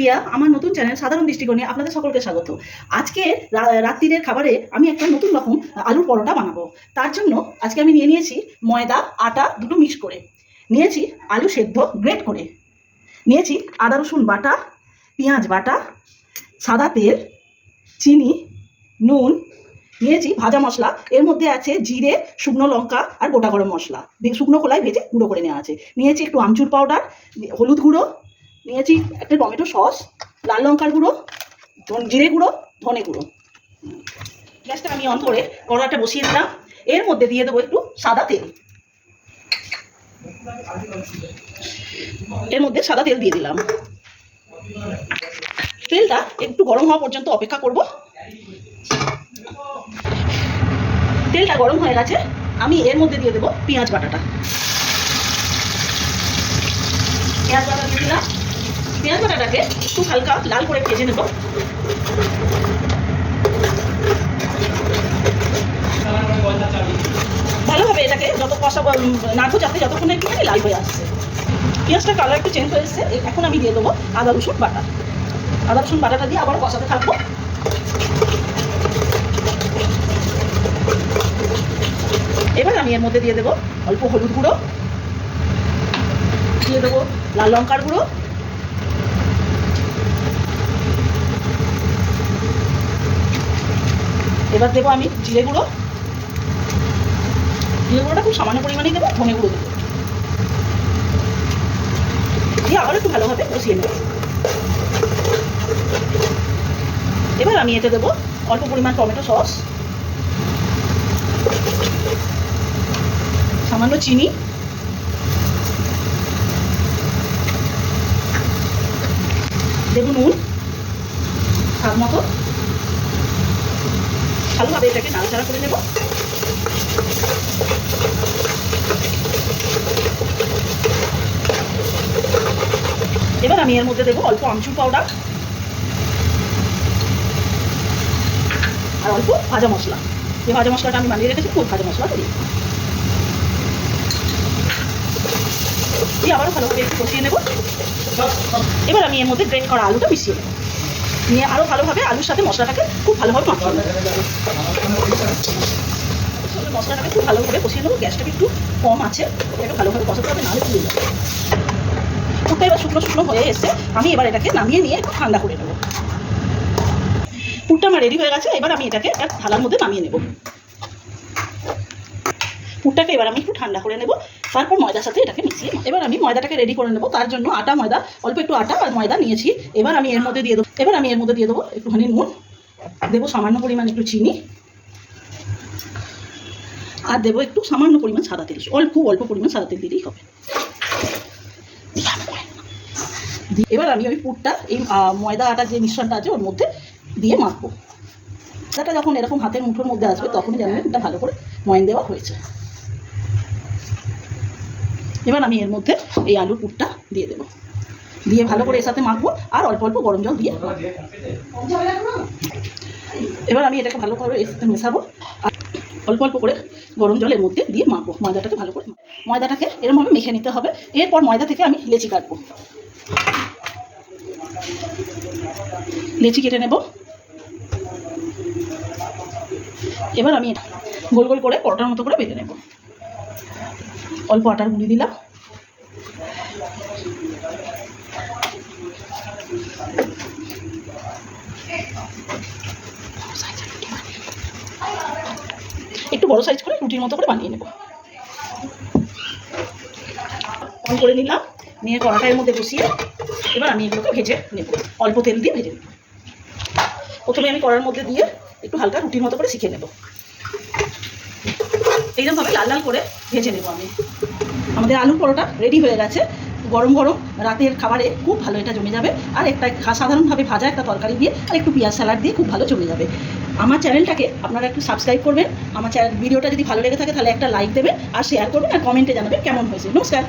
প্রিয়া, আমার নতুন চ্যানেল সাধারণ দৃষ্টিকোণে আপনাদের সকলকে স্বাগত। আজকে রাত্রিরের খাবারে আমি একটা নতুন রকম আলুর পরোটা বানাবো। তার জন্য আজকে আমি নিয়েছি ময়দা আটা দুটো মিক্স করে, নিয়েছি আলু সেদ্ধ গ্রেট করে, নিয়েছি আদা রসুন বাটা, পেঁয়াজ বাটা, সাদা তেল, চিনি, নুন, নিয়েছি ভাজা মশলা। এর মধ্যে আছে জিরে, শুকনো লঙ্কা আর গোটা গরম মশলা শুকনো খোলায় ভেজে গুঁড়ো করে নেওয়া আছে। নিয়েছি একটু আমচুর পাউডার, হলুদ গুঁড়ো, নিয়েছি একটা টমেটো সস, লাল লঙ্কার গুঁড়ো, জিরে গুঁড়ো, ধনে গুঁড়ো। গ্যাসটা আমি অন করে কড়াটা বসিয়ে দিলাম। এর মধ্যে দিয়ে দেবো একটু সাদা তেল। এর মধ্যে সাদা তেল দিয়ে দিলাম। তেলটা একটু গরম হওয়া পর্যন্ত অপেক্ষা করব। তেলটা গরম হয়ে গেছে, আমি এর মধ্যে দিয়ে দেবো পেঁয়াজ বাটাটা। পেঁয়াজ বাটা দিয়ে দিলাম। পেঁয়াজ বাটাটাকে একটু হালকা লাল করে ভেজে নেব। ভালোভাবে এটাকে যত কষা নাড়বো যাতে যতক্ষণ একটুখানি লাল হয়ে আসছে। পেঁয়াজটার কালার একটু চেঞ্জ হয়ে এসছে। এখন আমি দিয়ে দেবো আদা রসুন বাটা। আদা রসুন বাটাটা দিয়ে আবার কষাতে থাকবো। এবার আমি এর মধ্যে দিয়ে দেবো অল্প হলুদ গুঁড়ো, দিয়ে দেবো লাল লঙ্কার গুঁড়ো, এবার দেবো আমি জিরে গুঁড়ো। জিরে গুঁড়োটা খুব সামান্য পরিমাণেই দেবো, ধনে গুঁড়ো দেবো, দিয়ে আবার একটু ভালোভাবে কষিয়ে নেব। এবার আমি এতে দেবো অল্প পরিমাণ টমেটো সস, সামান্য চিনি, দেবো নুন স্বাদ মতো। ভালোভাবে এটাকে নাড়াচাড়া করে নেব। এবার আমি এর মধ্যে দেবো অল্প আমচুর পাউডার আর অল্প ভাজা মশলা। যে ভাজা মশলাটা আমি বানিয়ে রেখেছি খুব ভাজা মশলা করি, দিয়ে আবারও ভালোভাবে একটু কষিয়ে নেব। এবার আমি এর মধ্যে গ্রেট করা আলুটা মিশিয়ে নেব, নিয়ে আরও ভালোভাবে আলুর সাথে মশলাটাকে খুব ভালোভাবে মাখিয়ে নেব। মশলাটাকে খুব ভালোভাবে কষিয়ে নেবো। গ্যাসটাকে একটু কম আছে, একটু ভালোভাবে কষাতে হবে, নাহলে পুড়ে যাবে। পুরটা এবার শুকনো শুকনো হয়ে এসে আমি এবার এটাকে নামিয়ে নিয়ে একটু ঠান্ডা করে নেবো। পুরটা আমার রেডি হয়ে গেছে। এবার আমি এটাকে এক থালার মধ্যে নামিয়ে নেব। পুরটাকে এবার আমি একটু ঠান্ডা করে নেব, তারপর ময়দার সাথে এটাকে মিশিয়ে এবার আমি ময়দাটাকে রেডি করে নেব। তার জন্য আটা ময়দা অল্প একটু আটা আর ময়দা নিয়েছি। এবার আমি এর মধ্যে দিয়ে দেবো একটুখানি নুন, দেবো সামান্য পরিমাণ একটু চিনি, আর দেবো একটু সামান্য পরিমাণ সাদা তেল। খুব অল্প পরিমাণ সাদা তেল দিলেই হবে। এবার আমি ওই পুরটা এই ময়দা আটার যে মিশ্রণটা আছে ওর মধ্যে দিয়ে মাখবো। আটাটা যখন এরকম হাতের মুঠোর মধ্যে আসবে তখনই জানবেন এটা ভালো করে ময়ন দেওয়া হয়েছে। এবার আমি এর মধ্যে এই আলুর পুরটা দিয়ে দেবো, দিয়ে ভালো করে এর সাথে মাখবো আর অল্প অল্প গরম জল দিয়ে। এবার আমি এটাকে ভালো করে এর সাথে মেশাবো আর অল্প অল্প করে গরম জলের মধ্যে দিয়ে মাখবো। ময়দাটাকে ভালো করে ময়দাটাকে এরকমভাবে মেখে নিতে হবে। এরপর ময়দা থেকে আমি লেচি কাটবো। লেচি কেটে নেব। এবার আমি গোল গোল করে পরোটার মতো করে বেটে নেব। অল্প আটার গুঁড়ি দিলাম, একটু বড় সাইজ করে রুটির মতো করে বানিয়ে নেব। অন করে নিলাম, নিয়ে কড়াটার মধ্যে বসিয়ে এবার আমি এগুলোকে ভেজে নেব। অল্প তেল দিয়ে ভেজে নেব। প্রথমে আমি কড়ার মধ্যে দিয়ে একটু হালকা রুটির মতো করে শিখে নেব। এইরকমভাবে লাল লাল করে ভেজে নেব আমি। আমাদের আলুর পরোটা রেডি হয়ে গেছে। গরম গরম রাতের খাবারে খুব ভালো এটা জমে যাবে। আর একটা সাধারণভাবে ভাজা একটা তরকারি দিয়ে আর একটু পেঁয়াজ স্যালাড দিয়ে খুব ভালো জমে যাবে। আমার চ্যানেলটাকে আপনারা একটু সাবস্ক্রাইব করবেন। আমার ভিডিওটা যদি ভালো লেগে থাকে তাহলে একটা লাইক দেবেন আর শেয়ার করবেন আর কমেন্টে জানাবেন কেমন হয়েছে। নমস্কার।